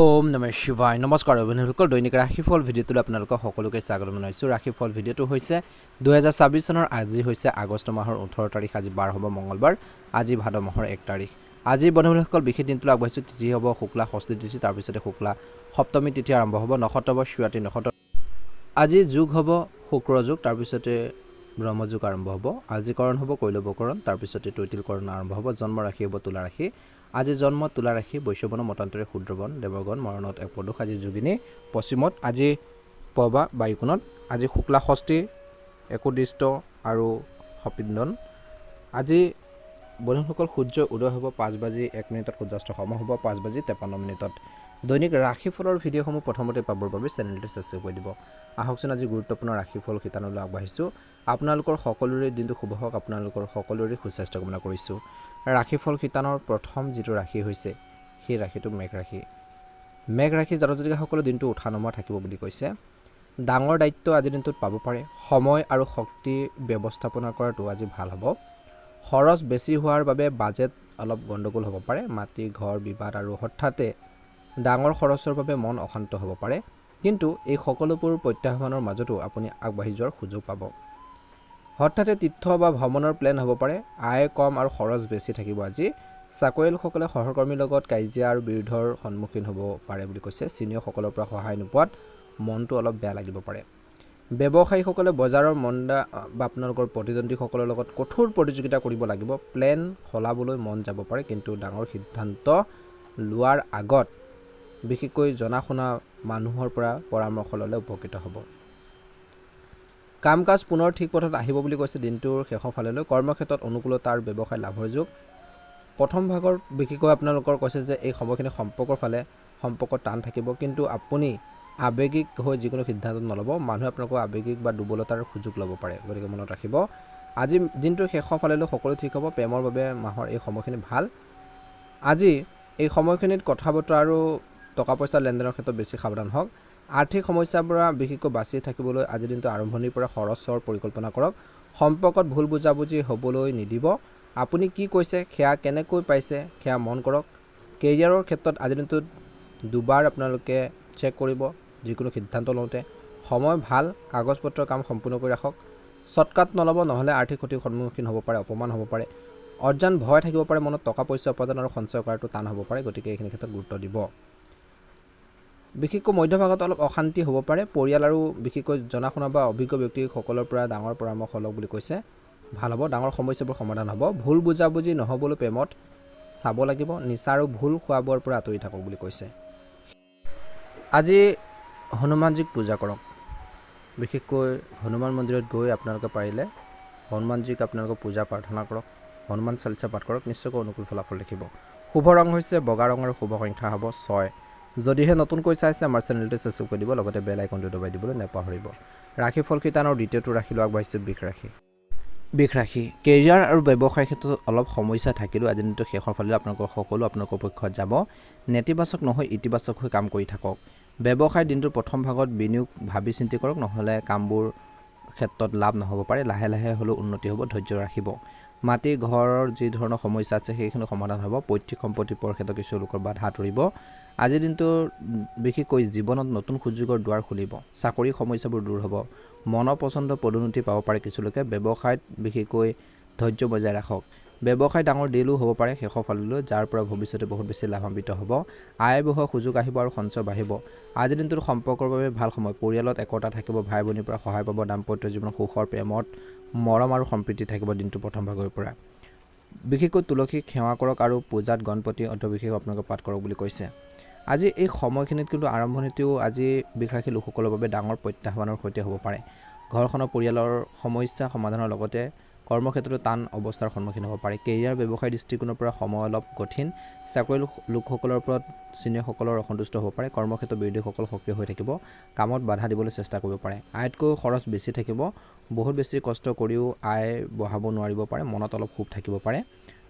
ওম নমঃ শিৱায় নমস্কাৰ বন্ধুসকল দৈনিক ৰাশিফল ভিডিঅ'টোলৈ আপোনালোকক সকলোকে স্বাগতম জনাইছোঁ। ৰাশিফল ভিডিঅ'টো হৈছে 2024 চনৰ আজি হৈছে আগষ্ট মাহৰ 18 তাৰিখ। আজি বাৰ হ'ব মঙলবাৰ, আজি ভাদ মাহৰ 1 তাৰিখ। আজি বন্ধুসকল বিশেষ দিনটোলৈ আগবাঢ়িছোঁ। তিথি হ'ব শুক্লা ষষ্ঠী তিথি, তাৰপিছতে শুক্লা সপ্তমী তিথি আৰম্ভ হ'ব, নক্ষত্ৰ স্বাতি নক্ষত্ৰ। আজি যোগ হ'ব শুক্ৰ যোগ, তাৰপিছতে ব্ৰহ্মযোগ আৰম্ভ হ'ব। আজি কৰণ হ'ব কৈলৱকৰণ, তাৰপিছতে তৈতিলকৰণ আৰম্ভ হ'ব। জন্ম ৰাশি হ'ব তুলা ৰাশি। আজি জন্ম তুলা ৰাশি, বৈশ্যবন মতান্তৰে শূদ্ৰবন, দেৱগণ মৰণত এক প্ৰদোষ। আজি যোগিনী পশ্চিমত, আজি পবা বায়ুকোণত। আজি শুক্লা ষষ্ঠী, একোদিষ্ট আৰু সপিন্দন। আজি বন্ধুসকল সূৰ্য উদয় হ'ব 5:01 সূৰ্যাস্ত সম হ'ব 5:53। দৈনিক ৰাশিফলৰ ভিডিঅ'সমূহ প্ৰথমতে পাবৰ বাবে চেনেলটো ছাবস্ক্ৰাইব কৰি দিব। আহকচোন আজি গুৰুত্বপূৰ্ণ ৰাশিফল শিতানলৈ আগবাঢ়িছোঁ। আপোনালোকৰ সকলোৰে দিনটো শুভ হওক, আপোনালোকৰ সকলোৰে সুস্বাস্থ্য কামনা কৰিছোঁ। ৰাশিফল শিতানৰ প্ৰথম যিটো ৰাশি হৈছে সেই ৰাশিটো মেঘ ৰাশি। মেঘ ৰাশি জাতক জাতিকাসকলৰ দিনটো উঠা নমা থাকিব বুলি কৈছে। ডাঙৰ দায়িত্ব আজিৰ দিনটোত পাব পাৰে। সময় আৰু শক্তি ব্যৱস্থাপনা কৰাটো আজি ভাল হ'ব। খৰচ বেছি হোৱাৰ বাবে বাজেট অলপ গণ্ডগোল হ'ব পাৰে। মাটি ঘৰ বিবাদ আৰু হঠাতে ডাঙৰ খৰচৰ বাবে মন অশান্ত হ'ব পাৰে, কিন্তু এই সকলোবোৰ প্ৰত্যাহ্বানৰ মাজতো আপুনি আগবাঢ়ি যোৱাৰ সুযোগ পাব। হঠাতে তীৰ্থ বা ভ্ৰমণৰ প্লেন হ'ব পাৰে। আয় কম আৰু খৰচ বেছি থাকিব আজি। চাকৰিয়ালসকলে সহকৰ্মীৰ লগত কাজিয়া আৰু বিৰোধৰ সন্মুখীন হ'ব পাৰে বুলি কৈছে। চিনিয়ৰসকলৰ পৰা সহায় নোপোৱাত মনটো অলপ বেয়া লাগিব পাৰে। ব্যৱসায়ীসকলে বজাৰৰ মন্দা বা আপোনালোকৰ প্ৰতিদ্বন্দ্বীসকলৰ লগত কঠোৰ প্ৰতিযোগিতা কৰিব লাগিব। প্লেন সলাবলৈ মন যাব পাৰে, কিন্তু ডাঙৰ সিদ্ধান্ত লোৱাৰ আগত বিশেষকৈ জনা শুনা মানুহৰ পৰা পৰামৰ্শ ল'লে উপকৃত হ'ব। কাম কাজ পুনৰ ঠিক পথত আহিব বুলি কৈছে। দিনটোৰ শেষৰ ফাললৈ কৰ্মক্ষেত্ৰত অনুকূলতা আৰু ব্যৱসায় লাভৰ যোগ। প্ৰথম ভাগৰ বিশেষকৈ আপোনালোকৰ কৈছে যে এই সময়খিনি সম্পৰ্কৰ ফালে সম্পৰ্ক টান থাকিব, কিন্তু আপুনি আৱেগিক হৈ যিকোনো সিদ্ধান্ত নল'ব। মানুহে আপোনালোকৰ আৱেগিক বা দুৰ্বলতাৰ সুযোগ ল'ব পাৰে, গতিকে মনত ৰাখিব। আজি দিনটোৰ শেষৰ ফাললৈ সকলো ঠিক হ'ব। প্ৰেমৰ বাবে মাহৰ এই সময়খিনি ভাল। আজি এই সময়খিনিত কথা বতৰা আৰু টকা পইচা লেনদেনৰ ক্ষেত্ৰত বেছি সাৱধান হওক। আৰ্থিক সমস্যাৰ পৰা বিশেষকৈ বাচি থাকিবলৈ আজিৰ দিনটো আৰম্ভণিৰ পৰা খৰচৰ পৰিকল্পনা কৰক। সম্পৰ্কত ভুল বুজাবুজি হ'বলৈ নিদিব। আপুনি কি কৈছে সেয়া কেনেকৈ পাইছে সেয়া মন কৰক। কেৰিয়াৰৰ ক্ষেত্ৰত আজিৰ দিনটোত দুবাৰ আপোনালোকে চেক কৰিব যিকোনো সিদ্ধান্ত লওঁতে। সময় ভাল, কাগজ পত্ৰৰ কাম সম্পূৰ্ণ কৰি ৰাখক। শ্বৰ্টকাট নল'ব, নহ'লে আৰ্থিক ক্ষতিৰ সন্মুখীন হ'ব পাৰে, অপমান হ'ব পাৰে। অৰ্জন ভয় থাকিব পাৰে মনত। টকা পইচা উপাৰ্জন আৰু সঞ্চয় কৰাটো টান হ'ব পাৰে, গতিকে এইখিনি ক্ষেত্ৰত গুৰুত্ব দিব। বিশেষকৈ মধ্যভাগত অলপ অশান্তি হ'ব পাৰে। পৰিয়াল আৰু বিশেষকৈ জনা শুনা বা অভিজ্ঞ ব্যক্তিসকলৰ পৰা ডাঙৰ পৰামৰ্শ লওক বুলি কৈছে। ভাল হ'ব, ডাঙৰ সমস্যাবোৰ সমাধান হ'ব। ভুল বুজাবুজি নহ'বলৈ প্ৰেমত চাব লাগিব। নিচা আৰু ভুল খোৱা বোৱাৰ পৰা আঁতৰি থাকক বুলি কৈছে। আজি হনুমানজীক পূজা কৰক। বিশেষকৈ হনুমান মন্দিৰত গৈ আপোনালোকে পাৰিলে হনুমানজীক আপোনালোকে পূজা প্ৰাৰ্থনা কৰক, হনুমান চালিচা পাঠ কৰক, নিশ্চয়কৈ অনুকূল ফলাফল দেখিব। শুভ ৰং হৈছে বগা ৰং আৰু শুভ সংখ্যা হ'ব 6। যদিহে নতুনকৈ চাইছে আমাৰ চেনেলটো ছাবস্ক্ৰাইব কৰি দিব, লগতে বেল আইকনটো দবাই দিবলৈ নাপাহৰিব। ৰাশিফল শিতানৰ দ্বিতীয়টো ৰাশিলৈ আগবাঢ়িছে বৃষ ৰাশি। বৃষ ৰাশি কেৰিয়াৰ আৰু ব্যৱসায়ৰ ক্ষেত্ৰত অলপ সমস্যা থাকিলেও আজিৰ দিনটো শেষৰ ফালে আপোনালোকৰ পক্ষত যাব। নেতিবাচক নহয় ইতিবাচক হৈ কাম কৰি থাকক। ব্যৱসায়ৰ দিনটোৰ প্ৰথম ভাগত বিনিয়োগ ভাবি চিন্তি কৰক, নহ'লে কামবোৰ ক্ষেত্ৰত লাভ নহ'ব পাৰে। লাহে লাহে হ'লেও উন্নতি হ'ব, ধৈৰ্য ৰাখিব। মাটি ঘৰৰ যি ধৰণৰ সমস্যা আছে সেইখিনি সমাধান হ'ব। পৈতৃক সম্পত্তি পোৱাৰ ক্ষেত্ৰত কিছু লোকৰ বাধা আঁতৰিব। আজিৰ দিনটো বিশেষকৈ জীৱনত নতুন সুযোগৰ দুৱাৰ খুলিব। চাকৰিৰ সমস্যাবোৰ দূৰ হ'ব। মনৰ পচন্দ পদোন্নতি পাব পাৰে কিছু লোকে। ব্যৱসায়ত বিশেষকৈ ধৈৰ্য বজাই ৰাখক। ব্যৱসায় ডাঙৰ ডিলো হ'ব পাৰে শেষৰ ফাললৈ, যাৰ পৰা ভৱিষ্যতে বহুত বেছি লাভান্বিত হ'ব। আয় বঢ়োৱাৰ সুযোগ আহিব আৰু সঞ্চয় বাঢ়িব। আজিৰ দিনটোত সম্পৰ্কৰ বাবে ভাল সময়। পৰিয়ালত একতা থাকিব, ভাই ভনীৰ পৰা সহায় পাব। দাম্পত্য জীৱন সুখৰ, প্ৰেমত মৰম আৰু সম্প্ৰীতি থাকিব দিনটো প্ৰথম ভাগৰ পৰা। বিশেষকৈ তুলসীক সেৱা কৰক আৰু পূজাত গণপতি অন্তৰ্বিশেষ আপোনালোকে পাঠ কৰক বুলি কৈছে। আজি এই সময়খিনিত কিন্তু আৰম্ভণিতেও আজি বৃষ ৰাশিৰ লোকসকলৰ বাবে ডাঙৰ প্ৰত্যাহ্বানৰ সৈতে হ'ব পাৰে। ঘৰখনৰ পৰিয়ালৰ সমস্যা সমাধানৰ লগতে কৰ্মক্ষেত্ৰতো টান অৱস্থাৰ সন্মুখীন হ'ব পাৰে। কেৰিয়াৰ ব্যৱসায় দৃষ্টিকোণৰ পৰা সময় অলপ কঠিন। চাকৰি লোকসকলৰ ওপৰত চিনিয়ৰসকলৰ অসন্তুষ্ট হ'ব পাৰে। কৰ্মক্ষেত্ৰত বিৰোধীসকল সক্ৰিয় হৈ থাকিব। কামত বাধা দিবলৈ চেষ্টা কৰিব পাৰে। আয়তকৈ খৰচ বেছি থাকিব। বহুত বেছি কষ্ট কৰিও আয় বঢ়াব নোৱাৰিব পাৰে। মনত অলপ ক্ষোভ থাকিব পাৰে।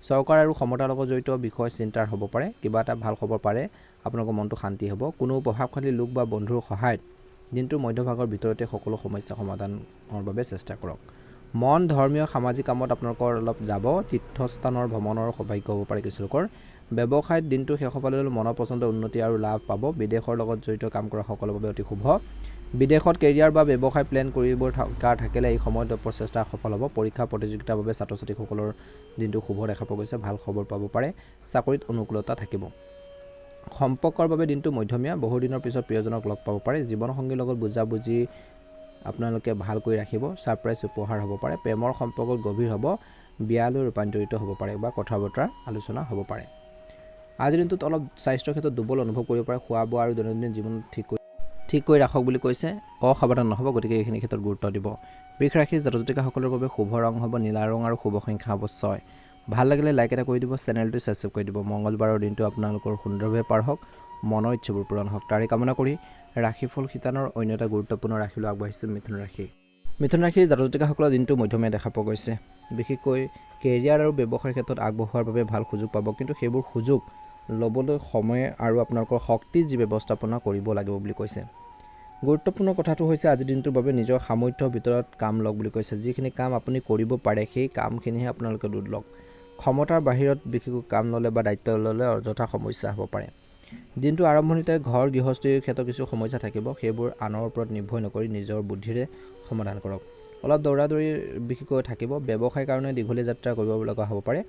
চৰকাৰ আৰু সমতাৰ লগত জড়িত বিষয় চিন্তাৰ হ'ব পাৰে। কিবা এটা ভাল খবৰ পাৰে, আপোনালোকৰ মনটো শান্তি হ'ব। কোনো প্ৰভাৱশালী লোক বা বন্ধুৰ সহায়ত দিনটোৰ মধ্যভাগৰ ভিতৰতে সকলো সমস্যা সমাধানৰ বাবে চেষ্টা কৰক। মন ধৰ্মীয় সামাজিক কামত আপোনালোকৰ অলপ যাব। তীৰ্থস্থানৰ ভ্ৰমণৰ সৌভাগ্য হ'ব পাৰে কিছু লোকৰ। ব্যৱসায়ত দিনটো শেষৰ ফালে মনৰ পচন্দৰ উন্নতি আৰু লাভ পাব। বিদেশৰ লগত জড়িত কাম কৰা সকলৰ বাবে অতি শুভ। বিদেশত কেৰিয়াৰ বা ব্যৱসায় প্লেন কৰিব থাকিলে এই সময়ত প্ৰচেষ্টা সফল হ'ব। পৰীক্ষা প্ৰতিযোগিতাৰ বাবে ছাত্ৰ ছাত্ৰীসকলৰ দিনটো শুভ দেখা পোৱা গৈছে। ভাল খবৰ পাব পাৰে। চাকৰিত অনুকূলতা থাকিব। সম্পৰ্কৰ বাবে দিনটো মধ্যমীয়া। বহুদিনৰ পিছত প্ৰিয়জনক লগ পাব পাৰে। জীৱনসংগীৰ লগত বুজাবুজি আপোনালোকে ভালকৈ ৰাখিব। ছাৰপ্ৰাইজ উপহাৰ হ'ব পাৰে। প্ৰেমৰ সম্পৰ্কত গভীৰ হ'ব। বিয়ালৈ ৰূপান্তৰিত হ'ব পাৰে বা কথা বতৰা আলোচনা হ'ব পাৰে। আজিৰ দিনটোত অলপ স্বাস্থ্যৰ ক্ষেত্ৰত দুৰ্বল অনুভৱ কৰিব পাৰে। খোৱা বোৱা আৰু দৈনন্দিন জীৱন ঠিক কৰি ৰাখক বুলি কৈছে। অসাৱধান নহ'ব, গতিকে এইখিনি ক্ষেত্ৰত গুৰুত্ব দিব। বৃষ ৰাশিৰ জাতক জাতিকাসকলৰ বাবে শুভ ৰং হ'ব নীলা ৰং আৰু শুভ সংখ্যা হ'ব 6। ভাল লাগিলে লাইক এটা কৰি দিব, চেনেলটো ছাবস্ক্ৰাইব কৰি দিব। মঙলবাৰৰ দিনটো আপোনালোকৰ সুন্দৰভাৱে পাৰ হওক, মনৰ ইচ্ছাবোৰ পূৰণ হওক তাৰে কামনা কৰি ৰাশিফল শিতানৰ অন্য এটা গুৰুত্বপূৰ্ণ ৰাশিলৈ আগবাঢ়িছোঁ মিথুন ৰাশি। মিথুন ৰাশিৰ জাতক জাতিকাসকলৰ দিনটো মধ্যমীয়া দেখা পোৱা গৈছে। বিশেষকৈ কেৰিয়াৰ আৰু ব্যৱসায়ৰ ক্ষেত্ৰত আগবঢ়োৱাৰ বাবে ভাল সুযোগ পাব, কিন্তু সেইবোৰ সুযোগ ল'বলৈ সময় আৰু আপোনালোকৰ শক্তি যি ব্যৱস্থাপনা কৰিব লাগিব বুলি কৈছে। গুৰুত্বপূৰ্ণ কথাটো হৈছে আজিৰ দিনটোৰ বাবে নিজৰ সামৰ্থ্যৰ ভিতৰত কাম লওক বুলি কৈছে। যিখিনি কাম আপুনি কৰিব পাৰে সেই কামখিনিহে আপোনালোকে লওক। ক্ষমতাৰ বাহিৰত বিশেষকৈ কাম ল'লে বা দায়িত্ব ল'লে অযথা সমস্যা হ'ব পাৰে। দিনটো আৰম্ভণিতে ঘৰ গৃহস্থীৰ ক্ষেত্ৰত কিছু সমস্যা থাকিব। সেইবোৰ আনৰ ওপৰত নিৰ্ভৰ নকৰি নিজৰ বুদ্ধিৰে সমাধান কৰক। অলপ দৌৰা দৌৰি বিশেষকৈ থাকিব। ব্যৱসায়ৰ কাৰণে দীঘলীয়া যাত্ৰা কৰিব লগা হ'ব পাৰে।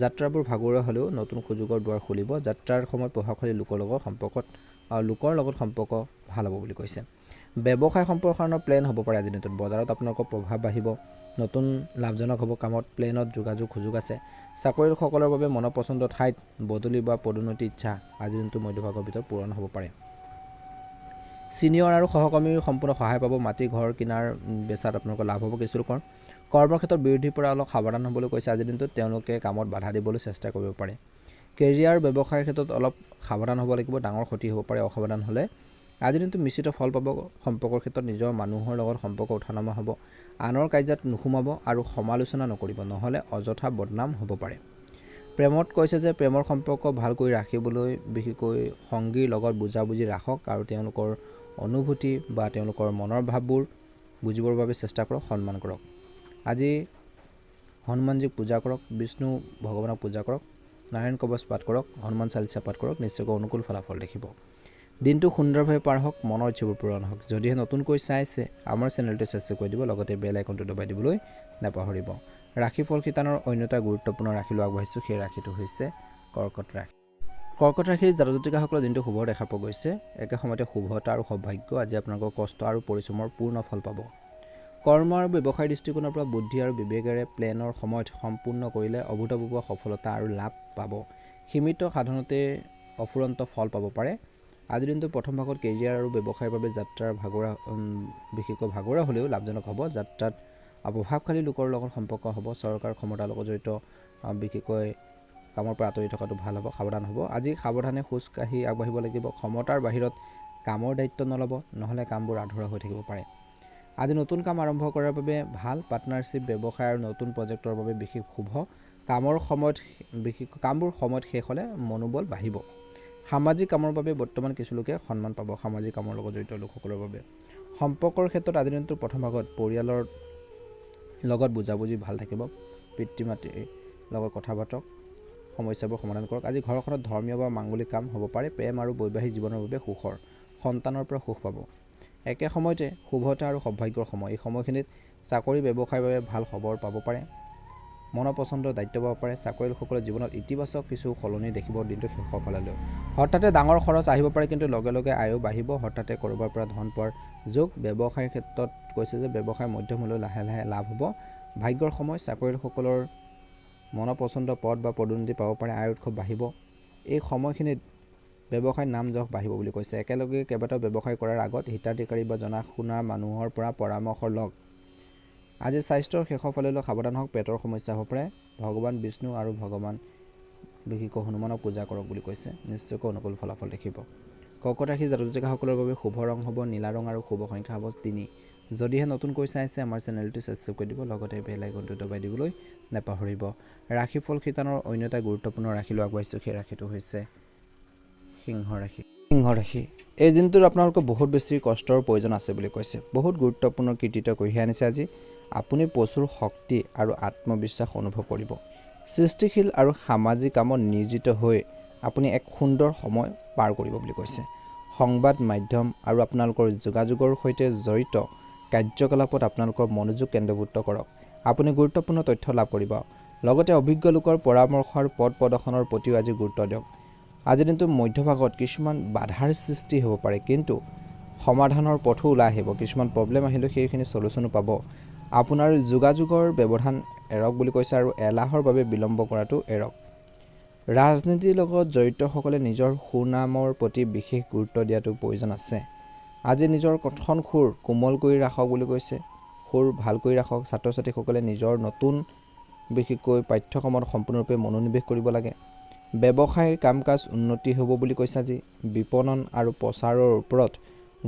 যাত্ৰাবোৰ ভাগৰুৱা হ'লেও নতুন সুযোগৰ দুৱাৰ খুলিব। যাত্ৰাৰ সময়ত প্ৰভাৱশালী লোকৰ লগত সম্পৰ্ক ভাল হ'ব বুলি কৈছে। ব্যৱসায় সম্প্ৰসাৰণৰ প্লেন হ'ব পাৰে আজিৰ দিনটোত। বজাৰত আপোনালোকৰ প্ৰভাৱ বাঢ়িব। নতুন লাভজনক হ'ব কামত। প্লেনত যোগাযোগ সুযোগ আছে। চাকৰিয়ালসকলৰ বাবে মনৰ পচন্দৰ ঠাইত বদলি বা পদোন্নতি ইচ্ছা আজিৰ দিনটো মধ্যভাগৰ ভিতৰত পূৰণ হ'ব পাৰে। ছিনিয়ৰ আৰু সহকৰ্মীৰ সম্পূৰ্ণ সহায় পাব। মাটি ঘৰ কিনাৰ বেচাত আপোনালোকৰ লাভ হ'ব। কিছুলোকৰ কৰ্মৰ ক্ষেত্ৰত বিৰোধীৰ পৰা অলপ সাৱধান হ'বলৈ কৈছে। আজিৰ দিনটোত তেওঁলোকে কামত বাধা দিবলৈ চেষ্টা কৰিব পাৰে। কেৰিয়াৰ ব্যৱসায়ৰ ক্ষেত্ৰত অলপ সাৱধান হ'ব লাগিব। ডাঙৰ ক্ষতি হ'ব পাৰে অসাৱধান হ'লে। আজিৰ দিনটো মিশ্ৰিত ফল পাব। সম্পৰ্কৰ ক্ষেত্ৰত নিজৰ মানুহৰ লগত সম্পৰ্ক উঠা-নমা হ'ব। আনৰ কাৰ্যত নোসোমাব আৰু সমালোচনা নকৰিব, নহ'লে অযথা বদনাম হ'ব পাৰে। প্ৰেমত কৈছে যে প্ৰেমৰ সম্পৰ্ক ভাল কৰি ৰাখিবলৈ বিশেষকৈ সংগীৰ লগত বুজাবুজি ৰাখক আৰু তেওঁলোকৰ অনুভূতি বা তেওঁলোকৰ মনৰ ভাৱবোৰ বুজিবৰ বাবে চেষ্টা কৰক, সন্মান কৰক। আজি হনুমানজীক পূজা কৰক, বিষ্ণু ভগৱানক পূজা কৰক, নাৰায়ণ কৱচ পাঠ কৰক, হনুমান চালিচা পাঠ কৰক, নিশ্চয়কৈ অনুকূল ফলাফল দেখিব। দিনটো সুন্দৰভাৱে পাৰ হওক, মনৰ ইচ্ছাবোৰ পূৰণ হওক। যদিহে নতুনকৈ চাইছে আমাৰ চেনেলটো ছাবস্ক্ৰাইব কৰি দিব, লগতে বেল আইকনটো দবাই দিবলৈ নাপাহৰিব। ৰাশিফল শিতানৰ অন্য এটা গুৰুত্বপূৰ্ণ ৰাশিলৈ আগবাঢ়িছোঁ। সেই ৰাশিটো হৈছে কৰ্কট ৰাশি। কৰ্কট ৰাশিৰ জাতক জাতিকাসকলৰ দিনটো শুভ দেখা পোৱা গৈছে। একে সময়তে শুভতা আৰু সৌভাগ্য। আজি আপোনালোকৰ কষ্ট আৰু পৰিশ্ৰমৰ পূৰ্ণ ফল পাব। কৰ্ম আৰু ব্যৱসায়ৰ দৃষ্টিকোণৰ পৰা বুদ্ধি আৰু বিবেকেৰে প্লেনৰ সময়ত সম্পূৰ্ণ কৰিলে অভূতপূৰ্ব সফলতা আৰু লাভ পাব। সীমিত সাধনতে অফুৰন্ত ফল পাব পাৰে। আজিৰ দিনটো প্ৰথম ভাগত কেৰিয়াৰ আৰু ব্যৱসায়ৰ বাবে যাত্ৰাৰ বিশেষকৈ ভাগৰুৱা হ'লেও লাভজনক হ'ব। যাত্ৰাত প্ৰভাৱশালী লোকৰ লগত সম্পৰ্ক হ'ব। চৰকাৰ ক্ষমতাৰ লগত জড়িত বিশেষকৈ কামৰ পৰা আঁতৰি থকাটো ভাল হ'ব, সাৱধান হ'ব। আজি সাৱধানে খোজকাঢ়ি আগবাঢ়িব লাগিব। ক্ষমতাৰ বাহিৰত কামৰ দায়িত্ব নল'ব, নহ'লে কামবোৰ আধৰুৱা হৈ থাকিব পাৰে। আজি নতুন কাম আৰম্ভ কৰাৰ বাবে ভাল। পাৰ্টনাৰশ্বিপ ব্যৱসায় আৰু নতুন প্ৰজেক্টৰ বাবে বিশেষ শুভ। কামবোৰ সময়ত শেষ হ'লে মনোবল বাঢ়িব। সামাজিক কামৰ বাবে বৰ্তমান কিছুলোকে সন্মান পাব। সামাজিক কামৰ লগত জড়িত লোকসকলৰ বাবে সম্পৰ্কৰ ক্ষেত্ৰত আজিৰ দিনটোৰ প্ৰথম ভাগত পৰিয়ালৰ লগত বুজাবুজি ভাল থাকিব। পিতৃ মাতৃৰ লগত কথা পাতক, সমস্যাবোৰ সমাধান কৰক। আজি ঘৰখনত ধৰ্মীয় বা মাংগলিক কাম হ'ব পাৰে। প্ৰেম আৰু বৈবাহিক জীৱনৰ বাবে সুখৰ, সন্তানৰ পৰা সুখ পাব। একে সময়তে শুভতা আৰু সৌভাগ্যৰ সময়। এই সময়খিনিত চাকৰি ব্যৱসায়ৰ বাবে ভাল খবৰ পাব পাৰে। মনৰ পচন্দৰ দায়িত্ব পাব পাৰে। চাকৰিয়ালসকলৰ জীৱনত ইতিবাচক কিছু সলনি দেখিব দিনটো শেষৰ ফাললৈ। হঠাতে ডাঙৰ খৰচ আহিব পাৰে, কিন্তু লগে লগে আয়ো বাঢ়িব। হঠাতে ক'ৰবাৰ পৰা ধন পোৱাৰ যোগ। ব্যৱসায়ৰ ক্ষেত্ৰত কৈছে যে ব্যৱসায় মধ্যম হ'লেও লাহে লাহে লাভ হ'ব। ভাগ্যৰ সময়। চাকৰিয়ালসকলৰ মনৰ পচন্দৰ পদ বা পদোন্নতি পাব পাৰে। আয় উৎসৱ বাঢ়িব। এই সময়খিনিত ব্যৱসায়ৰ নাম যশ বাঢ়িব বুলি কৈছে। একেলগে কেইবাটাও ব্যৱসায় কৰাৰ আগত হিতাধিকাৰী বা জনা শুনা মানুহৰ পৰা পৰামৰ্শ লওক। আজি স্বাস্থ্যৰ শেষৰ ফাললৈ সাৱধান হওক। পেটৰ সমস্যা হ'ব পাৰে। ভগৱান বিষ্ণু আৰু ভগৱান বিশেষকৈ হনুমানক পূজা কৰক বুলি কৈছে। নিশ্চয়কৈ অনুকূল ফলাফল দেখিব। কৰ্কট ৰাশিৰ জাতক জাতিকাসকলৰ বাবে শুভ ৰং হ'ব নীলা ৰং আৰু শুভ সংখ্যা হ'ব 3। যদিহে নতুনকৈ চাইছে আমাৰ চেনেলটো ছাবস্ক্ৰাইব কৰি দিব, লগতে বেল আইকনটো দবাই দিবলৈ নাপাহৰিব। ৰাশিফল শিতানৰ অন্য এটা গুৰুত্বপূৰ্ণ ৰাশিলৈ আগবাঢ়িছোঁ। সেই ৰাশিটো হৈছে সিংহ ৰাশি। সিংহ ৰাশি এই দিনটোত আপোনালোকৰ বহুত বেছি কষ্টৰ প্ৰয়োজন আছে বুলি কৈছে। বহুত গুৰুত্বপূৰ্ণ কৃতিত্ব কঢ়িয়াই আনিছে। আজি আপুনি প্ৰচুৰ শক্তি আৰু আত্মবিশ্বাস অনুভৱ কৰিব। সৃষ্টিশীল আৰু সামাজিক কামত নিয়োজিত হৈ আপুনি এক সুন্দৰ সময় পাৰ কৰিব বুলি কৈছে। সংবাদ মাধ্যম আৰু আপোনালোকৰ যোগাযোগৰ সৈতে জড়িত কাৰ্যকলাপত আপোনালোকৰ মনোযোগ কেন্দ্ৰভূত কৰক। আপুনি গুৰুত্বপূৰ্ণ তথ্য লাভ কৰিব। লগতে অভিজ্ঞ লোকৰ পৰামৰ্শ আৰু পথ প্ৰদৰ্শনৰ প্ৰতিও আজি গুৰুত্ব দিয়ক। আজিৰ দিনটো মধ্যভাগত কিছুমান বাধাৰ সৃষ্টি হ'ব পাৰে, কিন্তু সমাধানৰ পথো ওলাই আহিব। কিছুমান প্ৰব্লেম আহিলেও সেইখিনি সলিউশ্যনো পাব। আপোনাৰ যোগাযোগৰ ব্যৱধান এৰক বুলি কৈছে আৰু এলাহৰ বাবে বিলম্ব কৰাটো এৰক। ৰাজনীতিৰ লগত জড়িতসকলে নিজৰ সুনামৰ প্ৰতি বিশেষ গুৰুত্ব দিয়াটো প্ৰয়োজন আছে। আজি নিজৰ কথন সুৰ কোমল কৰি ৰাখক বুলি কৈছে। সুৰ ভাল কৰি ৰাখক। ছাত্ৰ ছাত্ৰীসকলে নিজৰ নতুন বিশেষকৈ পাঠ্যক্ৰমত সম্পূৰ্ণৰূপে মনোনিৱেশ কৰিব লাগে। ব্যৱসায়ৰ কাম কাজ উন্নতি হ'ব বুলি কৈছে। আজি বিপণন আৰু প্ৰচাৰৰ ওপৰত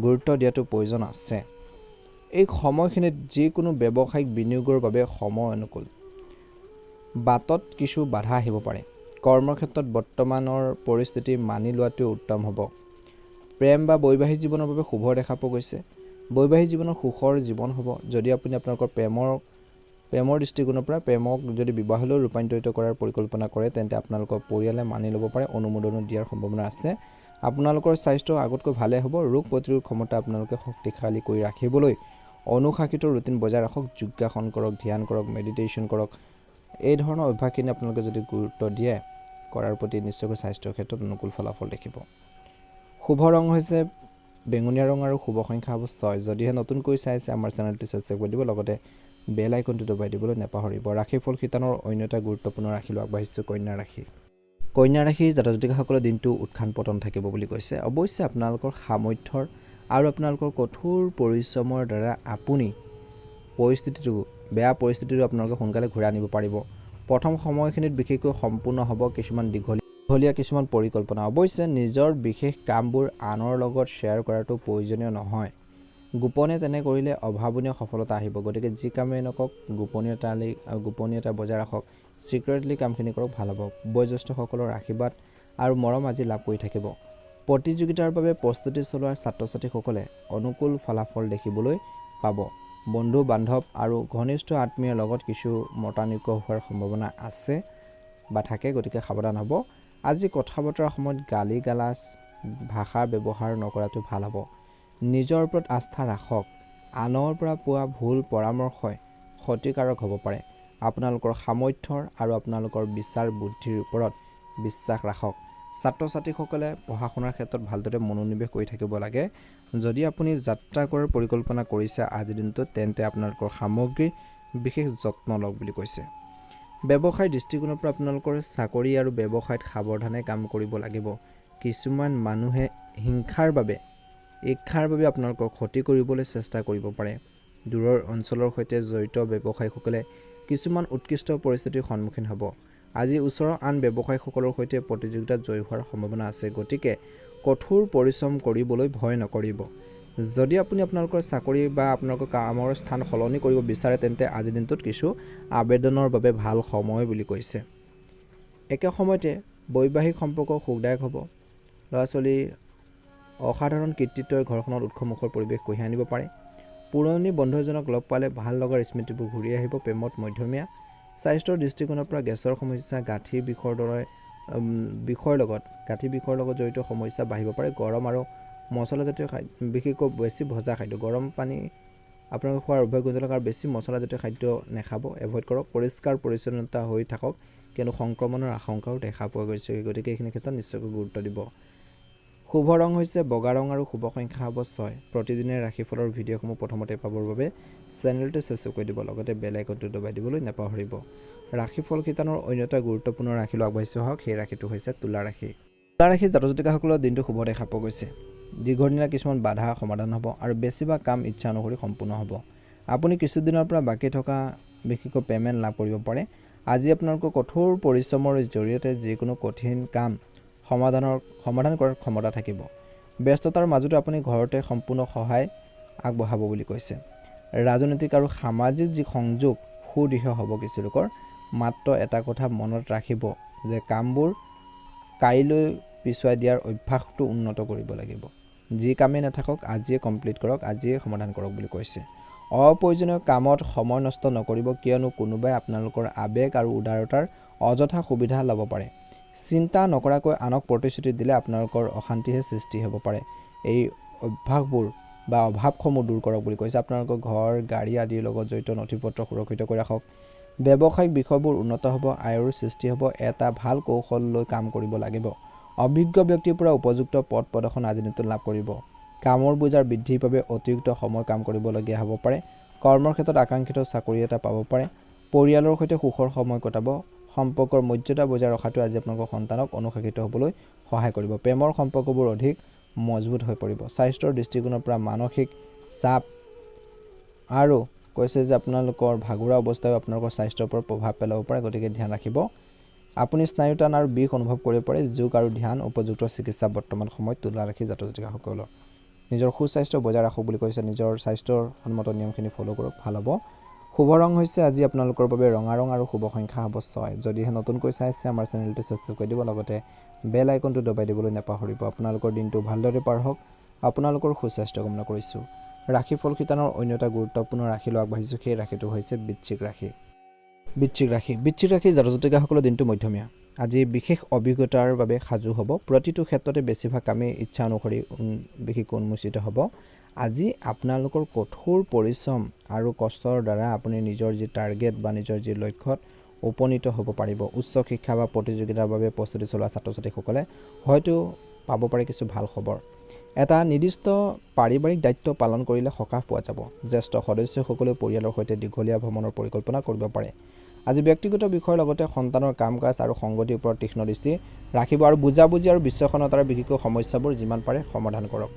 গুৰুত্ব দিয়াটো প্ৰয়োজন আছে। এই সময়খিনিত যিকোনো ব্যৱসায়িক বিনিয়োগৰ বাবে সময় অনুকূল। বাটত কিছু বাধা আহিব পাৰে। কৰ্মক্ষেত্ৰত বৰ্তমানৰ পৰিস্থিতি মানি লোৱাটো উত্তম হ'ব। প্ৰেম বা বৈবাহিক জীৱনৰ বাবে শুভ দেখা পোৱা গৈছে। বৈবাহিক জীৱনৰ সুখৰ জীৱন হ'ব। যদি আপুনি আপোনালোকৰ প্ৰেমৰ দৃষ্টিকোণৰ পৰা প্ৰেমক যদি বিবাহলৈ ৰূপান্তৰিত কৰাৰ পৰিকল্পনা কৰে, তেন্তে আপোনালোকৰ পৰিয়ালে মানি ল'ব পাৰে, অনুমোদনো দিয়াৰ সম্ভাৱনা আছে। আপোনালোকৰ স্বাস্থ্য আগতকৈ ভালে হ'ব। ৰোগ প্ৰতিৰোধ ক্ষমতা আপোনালোকে শক্তিশালী কৰি ৰাখিবলৈ অনুশাসিত ৰুটিন বজাই ৰাখক। যোগাসন কৰক, ধ্যান কৰক, মেডিটেশ্যন কৰক। এই ধৰণৰ অভ্যাসখিনি আপোনালোকে যদি গুৰুত্ব দিয়ে কৰাৰ প্ৰতি নিশ্চয়কৈ স্বাস্থ্যৰ ক্ষেত্ৰত অনুকূল ফলাফল দেখিব। শুভ ৰং হৈছে বেঙুনীয়া ৰং আৰু শুভ সংখ্যা হ'ব 6। যদিহে নতুনকৈ চাইছে আমাৰ চেনেলটো ছাবস্ক্ৰাইব কৰি দিব, লগতে বেল আইকনটো দবাই দিবলৈ নাপাহৰিব। ৰাশিফল শিতানৰ অন্য এটা গুৰুত্বপূৰ্ণ ৰাশিলৈ আগবাঢ়িছোঁ, কন্যা ৰাশি। কন্যা ৰাশিৰ জাতক জাতিকাসকলৰ দিনটো উত্থান পতন থাকিব বুলি কৈছে। অৱশ্যে আপোনালোকৰ সামৰ্থ্যৰ আৰু আপোনালোকৰ কঠোৰ পৰিশ্ৰমৰ দ্বাৰা আপুনি বেয়া পৰিস্থিতিটো আপোনালোকে সোনকালে ঘূৰাই আনিব পাৰিব। প্ৰথম সময়খিনিত বিশেষকৈ সম্পূৰ্ণ হ'ব কিছুমান দীঘলীয়া কিছুমান পৰিকল্পনা। অৱশ্যে নিজৰ বিশেষ কামবোৰ আনৰ লগত শ্বেয়াৰ কৰাটো প্ৰয়োজনীয় নহয়। গোপনে তেনে কৰিলে অভাৱনীয় সফলতা আহিব। গতিকে যি কামেই নকৰক গোপনীয়তা বজাই ৰাখক। ছিক্ৰেটলি কামখিনি কৰক, ভাল হ'ব। বয়োজ্যেষ্ঠসকলৰ আশীৰ্বাদ আৰু মৰম আজি লাভ কৰি থাকিব। প্ৰতিযোগিতাৰ বাবে প্ৰস্তুতি চলোৱা ছাত্ৰ ছাত্ৰীসকলে অনুকূল ফলাফল দেখিবলৈ পাব। বন্ধু বান্ধৱ আৰু ঘনিষ্ঠ আত্মীয়ৰ লগত কিছু মতানৈক্য হোৱাৰ সম্ভাৱনা আছে বা থাকে, গতিকে সাৱধান হ'ব। আজি কথা বতৰাৰ সময়ত গালি গালাজ ভাষাৰ ব্যৱহাৰ নকৰাটো ভাল হ'ব। নিজৰ ওপৰত আস্থা ৰাখক। আনৰ পৰা পোৱা ভুল পৰামৰ্শই ক্ষতিকাৰক হ'ব পাৰে। আপোনালোকৰ সামৰ্থ্যৰ আৰু আপোনালোকৰ বিচাৰ বুদ্ধিৰ ওপৰত বিশ্বাস ৰাখক। ছাত্ৰ ছাত্ৰীসকলে পঢ়া শুনাৰ ক্ষেত্ৰত ভালদৰে মনোনিৱেশ কৰি থাকিব লাগে। যদি আপুনি যাত্ৰা কৰাৰ পৰিকল্পনা কৰিছে আজিৰ দিনটোত, তেন্তে আপোনালোকৰ সামগ্ৰীৰ বিশেষ যত্ন লওক বুলি কৈছে। ব্যৱসায়ৰ দৃষ্টিকোণৰ পৰা আপোনালোকৰ চাকৰি আৰু ব্যৱসায়ত সাৱধানে কাম কৰিব লাগিব। কিছুমান মানুহে ইচ্ছাৰ বাবে আপোনালোকৰ ক্ষতি কৰিবলৈ চেষ্টা কৰিব পাৰে। দূৰৰ অঞ্চলৰ সৈতে জড়িত ব্যৱসায়ীসকলে কিছুমান উৎকৃষ্ট পৰিস্থিতিৰ সন্মুখীন হ'ব। আজি ওচৰৰ আন ব্যৱসায়ীসকলৰ সৈতে প্ৰতিযোগিতাত জয়ী হোৱাৰ সম্ভাৱনা আছে। গতিকে কঠোৰ পৰিশ্ৰম কৰিবলৈ ভয় নকৰিব। যদি আপুনি আপোনালোকৰ চাকৰি বা আপোনালোকৰ কামৰ স্থান সলনি কৰিব বিচাৰে, তেন্তে আজিৰ দিনটোত কিছু আবেদনৰ বাবে ভাল সময় বুলি কৈছে। একে সময়তে বৈবাহিক সম্পৰ্ক সুখদায়ক হ'ব। ল'ৰা ছোৱালীৰ অসাধাৰণ কৃতিত্বই ঘৰখনত উৎসৱমুখৰ পৰিৱেশ কঢ়িয়াই আনিব পাৰে। পুৰণি বন্ধু এজনক লগ পালে ভাল লগাৰ স্মৃতিবোৰ ঘূৰি আহিব। প্ৰেমত মধ্যমীয়া। স্বাস্থ্যৰ দৃষ্টিকোণৰ পৰা গেছৰ সমস্যা, গাঁঠিৰ বিষৰ লগত জড়িত সমস্যা বাঢ়িব পাৰে। গৰম আৰু মছলাজাতীয় খাদ্য, বিশেষকৈ বেছি ভজা খাদ্য, গৰম পানী আপোনালোকে খোৱাৰ অভ্যাস কৰি তোলক আৰু বেছি মছলাজাতীয় খাদ্য নাখাব, এভইড কৰক। পৰিষ্কাৰ পৰিচ্ছন্নতা হৈ থাকক, কিয়নো সংক্ৰমণৰ আশংকাও দেখা পোৱা গৈছে। গতিকে এইখিনি ক্ষেত্ৰত নিশ্চয়কৈ গুৰুত্ব দিব। শুভ ৰং হৈছে বগা ৰং আৰু শুভ সংখ্যা হ'ব 6। প্ৰতিদিনে ৰাশিফলৰ ভিডিঅ'সমূহ প্ৰথমতে পাবৰ বাবে চেনেলটো ছাবস্ক্ৰাইব কৰি দিব, লগতে বেল আইকনটো দবাই দিবলৈ নাপাহৰিব। ৰাশিফল শিতানৰ অন্য এটা গুৰুত্বপূৰ্ণ ৰাশিলৈ আগবাঢ়িছোঁ হওক, সেই ৰাশিটো হৈছে তুলা ৰাশি। তুলা ৰাশিৰ জাতক জাতিকাসকলৰ দিনটো শুভ দেখা পোৱা গৈছে। দীৰ্ঘদিনীয়া কিছুমান বাধা সমাধান হ'ব আৰু বেছিভাগ কাম ইচ্ছা অনুসৰি সম্পূৰ্ণ হ'ব। আপুনি কিছুদিনৰ পৰা বাকী থকা বিশেষকৈ পে'মেণ্ট লাভ কৰিব পাৰে। আজি আপোনালোকৰ কঠোৰ পৰিশ্ৰমৰ জৰিয়তে যিকোনো কঠিন কাম সমাধান কৰাৰ ক্ষমতা থাকিব। ব্যস্ততাৰ মাজতো আপুনি ঘৰতে সম্পূৰ্ণ সহায় আগবঢ়াব বুলি কৈছে। ৰাজনৈতিক আৰু সামাজিক যি সংযোগ সুদৃঢ় হ'ব কিছু লোকৰ। মাত্ৰ এটা কথা মনত ৰাখিব যে কামবোৰ কাইলৈ পিছুৱাই দিয়াৰ অভ্যাসটো উন্নত কৰিব লাগিব। যি কামেই নাথাকক আজিয়ে কমপ্লিট কৰক, আজিয়ে সমাধান কৰক বুলি কৈছে। অপ্ৰয়োজনীয় কামত সময় নষ্ট নকৰিব, কিয়নো কোনোবাই আপোনালোকৰ আৱেগ আৰু উদাৰতাৰ অযথা সুবিধা ল'ব পাৰে। চিন্তা নকৰাকৈ আনক প্ৰতিশ্ৰুতি দিলে আপোনালোকৰ অশান্তিহে সৃষ্টি হ'ব পাৰে। এই অভ্যাসবোৰ বা অভাৱসমূহ দূৰ কৰক বুলি কৈছে। আপোনালোকৰ ঘৰ গাড়ী আদিৰ লগত জড়িত নথিপত্ৰ সুৰক্ষিত কৰি ৰাখক। ব্যৱসায়িক বিষয়বোৰ উন্নত হ'ব, আয়ৰ সৃষ্টি হ'ব। এটা ভাল কৌশল লৈ কাম কৰিব লাগিব। অভিজ্ঞ ব্যক্তিৰ পৰা উপযুক্ত পদ প্ৰদৰ্শন আজি দিনটোত লাভ কৰিব। কামৰ বোজাৰ বৃদ্ধিৰ বাবে অতিৰিক্ত সময় কাম কৰিবলগীয়া হ'ব পাৰে। কৰ্মৰ ক্ষেত্ৰত আকাংক্ষিত চাকৰি এটা পাব পাৰে। পৰিয়ালৰ সৈতে সুখৰ সময় কটাব। সম্পৰ্কৰ মৰ্যাদা বজাই ৰখাটো আজি আপোনালোকৰ সন্তানক অনুশাসিত হ'বলৈ সহায় কৰিব। প্ৰেমৰ সম্পৰ্কবোৰ অধিক মজবুত হৈ পৰিব। স্বাস্থ্যৰ দৃষ্টিকোণৰ পৰা মানসিক চাপ আৰু কৈছে যে আপোনালোকৰ ভাগৰুৱা অৱস্থাও আপোনালোকৰ স্বাস্থ্যৰ ওপৰত প্ৰভাৱ পেলাব পাৰে, গতিকে ধ্যান ৰাখিব। আপুনি স্নায়ুটান আৰু বিষ অনুভৱ কৰিব পাৰে। যোগ আৰু ধ্যান উপযুক্ত চিকিৎসা বৰ্তমান সময়ত তুলা ৰাখি জাতক-জাতিকাসকলৰ নিজৰ সুস্বাস্থ্য বজাই ৰাখক বুলি কৈছে। নিজৰ স্বাস্থ্যৰ সন্মত নিয়মখিনি ফ'ল' কৰক, ভাল হ'ব। শুভ ৰং হৈছে আজি আপোনালোকৰ বাবে ৰঙা ৰং আৰু শুভ সংখ্যা হ'ব 6। যদিহে নতুনকৈ চাইছে আমাৰ চেনেলটো ছাবস্ক্ৰাইব কৰি দিব, লগতে বেল আইকনটো দবাই দিবলৈ নাপাহৰিব। আপোনালোকৰ দিনটো ভালদৰে পাৰ হওক, আপোনালোকৰ সুস্বাস্থ্য কামনা কৰিছোঁ। ৰাশিফল শিতানৰ অন্য এটা গুৰুত্বপূৰ্ণ ৰাশিলৈ আগবাঢ়িছোঁ, সেই ৰাশিটো হৈছে বৃশ্চিক ৰাশি। বৃশ্চিক ৰাশি জাতক-জাতিকাসকলৰ দিনটো মধ্যমীয়া। আজি বিশেষ অভিজ্ঞতাৰ বাবে সাজু হ'ব। প্ৰতিটো ক্ষেত্ৰতে বেছিভাগ কামেই ইচ্ছা অনুসৰি বিশেষকৈ উন্মোচিত হ'ব। আজি আপোনালোকৰ কঠোৰ পৰিশ্ৰম আৰু কষ্টৰ দ্বাৰা আপুনি নিজৰ যি টাৰ্গেট বা নিজৰ যি লক্ষ্যত উপনীত হ'ব পাৰিব। উচ্চ শিক্ষা বা প্ৰতিযোগিতাৰ বাবে প্ৰস্তুতি চলোৱা ছাত্ৰ-ছাত্ৰীসকলে হয়তো পাব পাৰে কিছু ভাল খবৰ। এটা নিৰ্দিষ্ট পাৰিবাৰিক দায়িত্ব পালন কৰিলে সকাহ পোৱা যাব। জ্যেষ্ঠ সদস্যসকলেও পৰিয়ালৰ সৈতে দীঘলীয়া ভ্ৰমণৰ পৰিকল্পনা কৰিব পাৰে। আজি ব্যক্তিগত বিষয়ৰ লগতে সন্তানৰ কাম-কাজ আৰু সংগতিৰ ওপৰত তীক্ষ্ণ দৃষ্টি ৰাখিব আৰু বুজাবুজি আৰু বিচক্ষণতাৰে বিশেষকৈ সমস্যাবোৰ যিমান পাৰে সমাধান কৰক।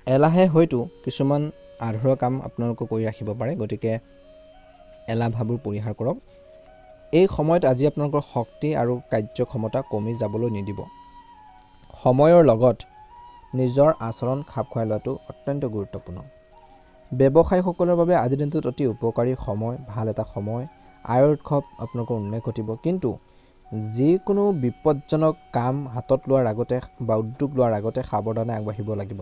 এলাহে হয়তো কিছুমান আধৰুৱা কাম আপোনালোকে কৰি ৰাখিব পাৰে, গতিকে এলাহ ভাৱবোৰ পৰিহাৰ কৰক। এই সময়ত আজি আপোনালোকৰ শক্তি আৰু কাৰ্যক্ষমতা কমি যাবলৈ নিদিব। সময়ৰ লগত নিজৰ আচৰণ খাপ খুৱাই লোৱাটো অত্যন্ত গুৰুত্বপূৰ্ণ। ব্যৱসায়ীসকলৰ বাবে আজিৰ দিনটোত অতি উপকাৰী সময়, ভাল এটা সময়। আয়ৰ উৎসৱ আপোনালোকৰ উন্নতি ঘটিব, কিন্তু যিকোনো বিপদজনক কাম হাতত লোৱাৰ আগতে বা উদ্যোগ লোৱাৰ আগতে সাৱধানে আগবাঢ়িব লাগিব।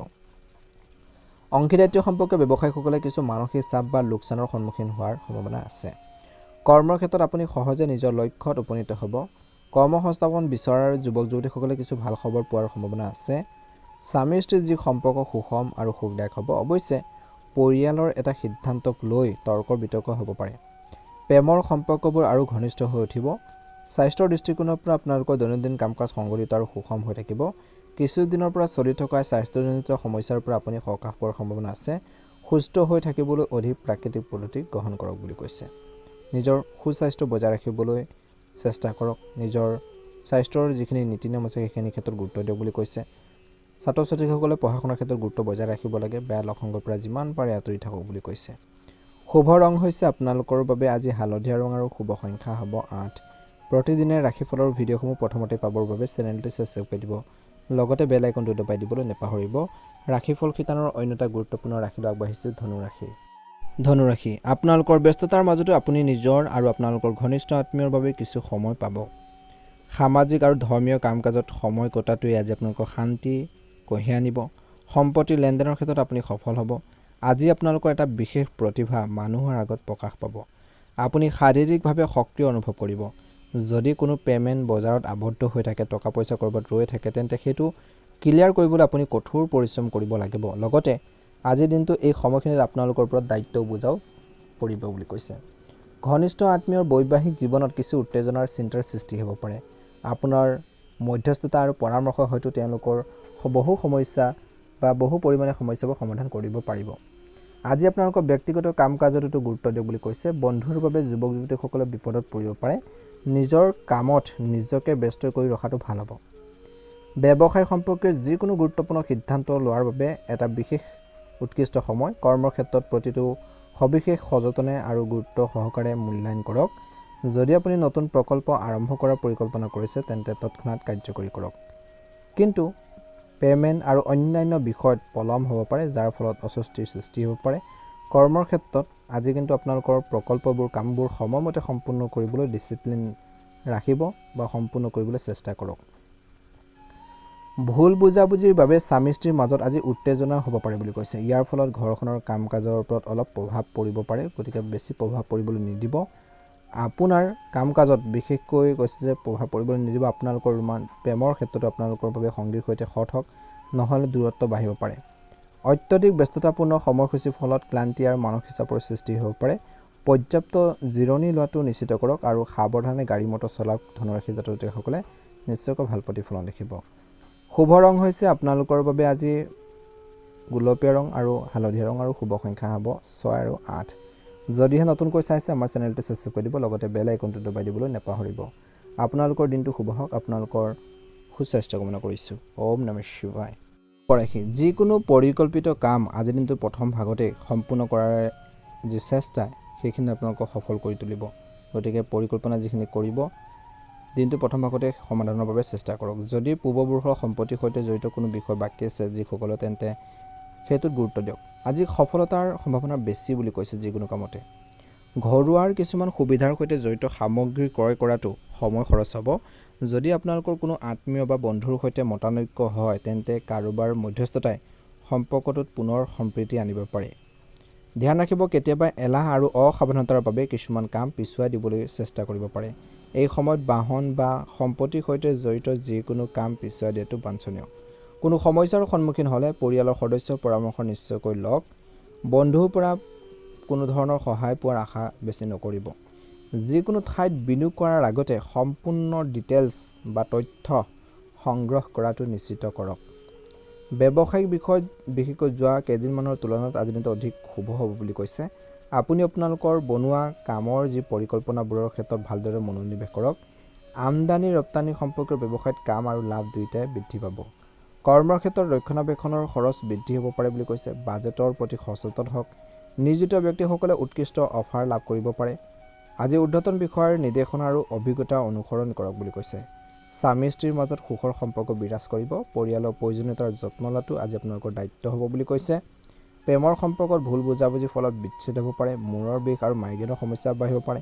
অংশীদাৰিত্ব সম্পৰ্কে ব্যৱসায়ীসকলে কিছু মানসিক চাপ বা লোকচানৰ সন্মুখীন হোৱাৰ সম্ভাৱনা আছে। কৰ্মৰ ক্ষেত্ৰত আপুনি সহজে নিজৰ লক্ষ্যত উপনীত হ'ব। কৰ্মসংস্থাপন বিচৰাৰ যুৱক-যুৱতীসকলে কিছু ভাল খবৰ পোৱাৰ সম্ভাৱনা আছে। স্বামী স্ত্ৰীৰ যি সম্পৰ্ক সুষম আৰু সুখদায়ক হ'ব। অৱশ্যে পৰিয়ালৰ এটা সিদ্ধান্তক লৈ তৰ্কৰ বিতৰ্ক হ'ব পাৰে। প্ৰেমৰ সম্পৰ্কবোৰ আৰু ঘনিষ্ঠ হৈ উঠিব। স্বাস্থ্যৰ দৃষ্টিকোণৰ পৰা আপোনালোকৰ দৈনন্দিন কাম-কাজ সংগঠিত আৰু সুষম হৈ থাকিব। কিছুদিনৰ পৰা চলি থকা স্বাস্থ্যজনিত সমস্যাৰ পৰা আপুনি সকাহ পোৱাৰ সম্ভাৱনা আছে। সুস্থ হৈ থাকিবলৈ অধিক প্ৰাকৃতিক পদ্ধতি গ্ৰহণ কৰক বুলি কৈছে। নিজৰ সুস্বাস্থ্য বজাই ৰাখিবলৈ চেষ্টা কৰক। নিজৰ স্বাস্থ্যৰ যিখিনি নীতি নিয়ম আছে সেইখিনি ক্ষেত্ৰত গুৰুত্ব দিয়ক বুলি কৈছে। ছাত্ৰ-ছাত্ৰীসকলে পঢ়া শুনাৰ ক্ষেত্ৰত গুৰুত্ব বজাই ৰাখিব লাগে। বেয়া লক্ষণৰ পৰা যিমান পাৰে আঁতৰি থাকক বুলি কৈছে। শুভ ৰং হৈছে আপোনালোকৰ বাবে আজি হালধীয়া ৰং আৰু শুভ সংখ্যা হ'ব 8। প্ৰতিদিনে ৰাশিফলৰ ভিডিঅ'সমূহ প্ৰথমতে পাবৰ বাবে চেনেলটো ছাবস্ক্ৰাইব কৰি দিব, লগতে বেল আইকনটো দবাই দিবলৈ নাপাহৰিব। ৰাশিফল শিতানৰ অন্য এটা গুৰুত্বপূৰ্ণ ৰাশিলৈ আগবাঢ়িছোঁ, ধনুৰাশি। আপোনালোকৰ ব্যস্ততাৰ মাজতো আপুনি নিজৰ আৰু আপোনালোকৰ ঘনিষ্ঠ আত্মীয়ৰ বাবে কিছু সময় পাব। সামাজিক আৰু ধৰ্মীয় কাম-কাজত সময় কটোৱাটোৱে আজি আপোনালোকৰ শান্তি কঢ়িয়াই আনিব। সম্পত্তিৰ লেনদেনৰ ক্ষেত্ৰত আপুনি সফল হ'ব। আজি আপোনালোকৰ এটা বিশেষ প্ৰতিভা মানুহৰ আগত প্ৰকাশ পাব। আপুনি শাৰীৰিকভাৱে সক্ৰিয় অনুভৱ কৰিব। যদি কোনো পে'মেণ্ট বজাৰত আবদ্ধ হৈ থাকে, টকা পইচা ক'ৰবাত ৰৈ থাকে, তেন্তে সেইটো ক্লিয়াৰ কৰিবলৈ আপুনি কঠোৰ পৰিশ্ৰম কৰিব লাগিব। লগতে আজিৰ দিনটো এই সময়খিনিত আপোনালোকৰ ওপৰত দায়িত্ব বোজাও পৰিব বুলি কৈছে। ঘনিষ্ঠ আত্মীয়ৰ বৈবাহিক জীৱনত কিছু উত্তেজনাৰ চিন্তাৰ সৃষ্টি হ'ব পাৰে। আপোনাৰ মধ্যস্থতা আৰু পৰামৰ্শ হয়তো তেওঁলোকৰ বহু সমস্যা বা বহু পৰিমাণে সমস্যাবোৰ সমাধান কৰিব পাৰিব। আজি আপোনালোকৰ ব্যক্তিগত কাম-কাজতো গুৰুত্ব দিয়ক বুলি কৈছে। বন্ধুৰ বাবে যুৱক-যুৱতীসকলে বিপদত পৰিব পাৰে। নিজৰ কামত নিজকে ব্যস্ত কৰি ৰখাটো ভাল হ'ব। ব্যৱসায় সম্পৰ্কে যিকোনো গুৰুত্বপূৰ্ণ সিদ্ধান্ত লোৱাৰ বাবে এটা বিশেষ উৎকৃষ্ট সময়। কৰ্মৰ ক্ষেত্ৰত প্ৰতিটো সবিশেষ সযতনে আৰু গুৰুত্ব সহকাৰে মূল্যায়ন কৰক। যদি আপুনি নতুন প্ৰকল্প আৰম্ভ কৰাৰ পৰিকল্পনা কৰিছে, তেন্তে তৎক্ষণাত কাৰ্যকৰী কৰক। কিন্তু পে'মেণ্ট আৰু অন্যান্য বিষয়ত পলম হ'ব পাৰে, যাৰ ফলত অস্বস্তিৰ সৃষ্টি হ'ব পাৰে। কৰ্মৰ ক্ষেত্ৰত আজি কিন্তু আপোনালোকৰ প্ৰকল্পবোৰ কামবোৰ সময়মতে সম্পূৰ্ণ কৰিবলৈ ডিচিপ্লিন ৰাখিব বা সম্পূৰ্ণ কৰিবলৈ চেষ্টা কৰক। ভুল বুজাবুজিৰ বাবে স্বামী স্ত্ৰীৰ মাজত আজি উত্তেজনা হ'ব পাৰে বুলি কৈছে। ইয়াৰ ফলত ঘৰখনৰ কাম-কাজৰ ওপৰত অলপ প্ৰভাৱ পৰিব পাৰে, গতিকে বেছি প্ৰভাৱ পৰিবলৈ নিদিব। আপোনাৰ কাম কাজত বিশেষকৈ কৈছে যে প্ৰভাৱ পৰিবলৈ নিদিব। আপোনালোকৰ প্ৰেমৰ ক্ষেত্ৰতো আপোনালোকৰ বাবে সংগীৰ সৈতে সৎ হওক, নহ'লে দূৰত্ব বাঢ়িব পাৰে। অত্যধিক ব্যস্ততাপূৰ্ণ সময়সূচীৰ ফলত ক্লান্তি আৰু মানসিক চাপৰ সৃষ্টি হ'ব পাৰে। পৰ্যাপ্ত জিৰণি লোৱাটো নিশ্চিত কৰক আৰু সাৱধানে গাড়ী মটৰ চলাওক। ধনুৰাশি জাতক জাতিকাসকলে নিশ্চয়কৈ ভাল প্ৰতিফলন দেখিব। শুভ ৰং হৈছে আপোনালোকৰ বাবে আজি গোলপীয়া ৰং আৰু হালধীয়া ৰং আৰু শুভ সংখ্যা হ'ব 6 আৰু 8। যদিহে নতুনকৈ চাইছে আমাৰ চেনেলটো ছাবস্ক্ৰাইব কৰি দিব, লগতে বেল আইকনটো দবাই দিবলৈ নাপাহৰিব। আপোনালোকৰ দিনটো শুভ হওক। আপোনালোকৰ সুস্বাস্থ্য কামনা কৰিছোঁ। ওম নমঃ শিৱায়। ৰাশি যিকোনো পৰিকল্পিত কাম আজিৰ দিনটোৰ প্ৰথম ভাগতে সম্পূৰ্ণ কৰাৰ যি চেষ্টা সেইখিনি আপোনালোকক সফল কৰি তুলিব। গতিকে পৰিকল্পনা যিখিনি কৰিব দিনটো প্ৰথম ভাগতে সমাধানৰ বাবে চেষ্টা কৰক। যদি পূৰ্বপুৰুষৰ সম্পত্তিৰ সৈতে জড়িত কোনো বিষয় বাকী আছে যিসকলে, তেন্তে সেইটোত গুৰুত্ব দিয়ক। আজি সফলতাৰ সম্ভাৱনা বেছি বুলি কৈছে যিকোনো কামতে। ঘৰুৱাৰ কিছুমান সুবিধাৰ সৈতে জড়িত সামগ্ৰী ক্ৰয় কৰাটো সময় খৰচ হ'ব। যদি আপোনালোকৰ কোনো আত্মীয় বা বন্ধুৰ সৈতে মতানৈক্য হয়, তেন্তে কাৰোবাৰ মধ্যস্থতাই সম্পৰ্কটোত পুনৰ সম্প্ৰীতি আনিব পাৰে। ধ্যান ৰাখিব, কেতিয়াবা এলাহ আৰু অসাৱধানতাৰ বাবে কিছুমান কাম পিছুৱাই দিবলৈ চেষ্টা কৰিব পাৰে। এই সময়ত বাহন বা সম্পত্তিৰ সৈতে জড়িত যিকোনো কাম পিছুৱাই দিয়াটো বাঞ্ছনীয়। কোনো সমস্যাৰ সন্মুখীন হ'লে পৰিয়ালৰ সদস্যৰ পৰামৰ্শ নিশ্চয়কৈ লওক। বন্ধুৰ পৰা কোনো ধৰণৰ সহায় পোৱাৰ আশা বেছি নকৰিব। যিকোনো ঠাইত বিনিয়োগ কৰাৰ আগতে সম্পূৰ্ণ ডিটেইলছ বা তথ্য সংগ্ৰহ কৰাটো নিশ্চিত কৰক। ব্যৱসায়িক বিষয়ত বিশেষকৈ যোৱা কেইদিনমানৰ তুলনাত আজিৰ দিনটো অধিক শুভ হ'ব বুলি কৈছে। আপুনি আপোনালোকৰ বনোৱা কামৰ যি পৰিকল্পনাবোৰৰ ক্ষেত্ৰত ভালদৰে মনোনিৱেশ কৰক। আমদানি ৰপ্তানি সম্পৰ্কীয় ব্যৱসায়ত কাম আৰু লাভ দুয়োটাই বৃদ্ধি পাব। কৰ্মৰ ক্ষেত্ৰত ৰক্ষণাবেক্ষণৰ খৰচ বৃদ্ধি হ'ব পাৰে বুলি কৈছে। বাজেটৰ প্ৰতি সচেতন হওক। নিয়োজিত ব্যক্তিসকলে উৎকৃষ্ট অফাৰ লাভ কৰিব পাৰে। আজি ঊৰ্ধ্বতন বিষয়াৰ নিৰ্দেশনা আৰু অভিজ্ঞতা অনুসৰণ কৰক বুলি কৈছে। স্বামী স্ত্ৰীৰ মাজত সুখৰ সম্পৰ্ক বিৰাজ কৰিব। পৰিয়ালৰ প্ৰয়োজনীয়তাৰ যত্ন লোৱাটো আজি আপোনালোকৰ দায়িত্ব হ'ব বুলি কৈছে। প্ৰেমৰ সম্পৰ্কত ভুল বুজাবুজিৰ ফলত বিচ্ছেদ হ'ব পাৰে। মূৰৰ বিষ আৰু মাইগ্ৰেনৰ সমস্যা বাঢ়িব পাৰে।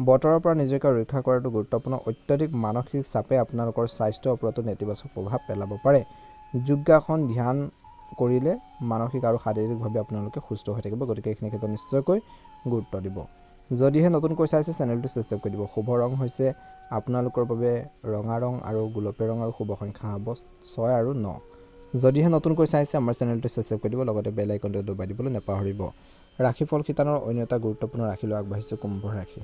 বতৰৰ পৰা নিজকে ৰক্ষা কৰাটো গুৰুত্বপূৰ্ণ। অত্যধিক মানসিক চাপে আপোনালোকৰ স্বাস্থ্যৰ ওপৰতো নেতিবাচক প্ৰভাৱ পেলাব পাৰে। যোগাসন ধ্যান কৰিলে মানসিক আৰু শাৰীৰিকভাৱে আপোনালোকে সুস্থ হৈ থাকিব। গতিকে এইখিনি ক্ষেত্ৰত নিশ্চয়কৈ গুৰুত্ব দিব। যদিহে নতুনকৈ চাইছে চেনেলটো ছাবস্ক্ৰাইব কৰি দিব। শুভ ৰং হৈছে আপোনালোকৰ বাবে ৰঙা ৰং আৰু গোলপীয়া ৰং আৰু শুভ সংখ্যা হ'ব 6 আৰু 9। যদিহে নতুনকৈ চাইছে আমাৰ চেনেলটো ছাবস্ক্ৰাইব কৰি দিব, লগতে বেল আইকনটো দবাই দিবলৈ নাপাহৰিব। ৰাশিফল শিতানৰ অন্য এটা গুৰুত্বপূৰ্ণ ৰাশিলৈ আগবাঢ়িছে কুম্ভ ৰাশি।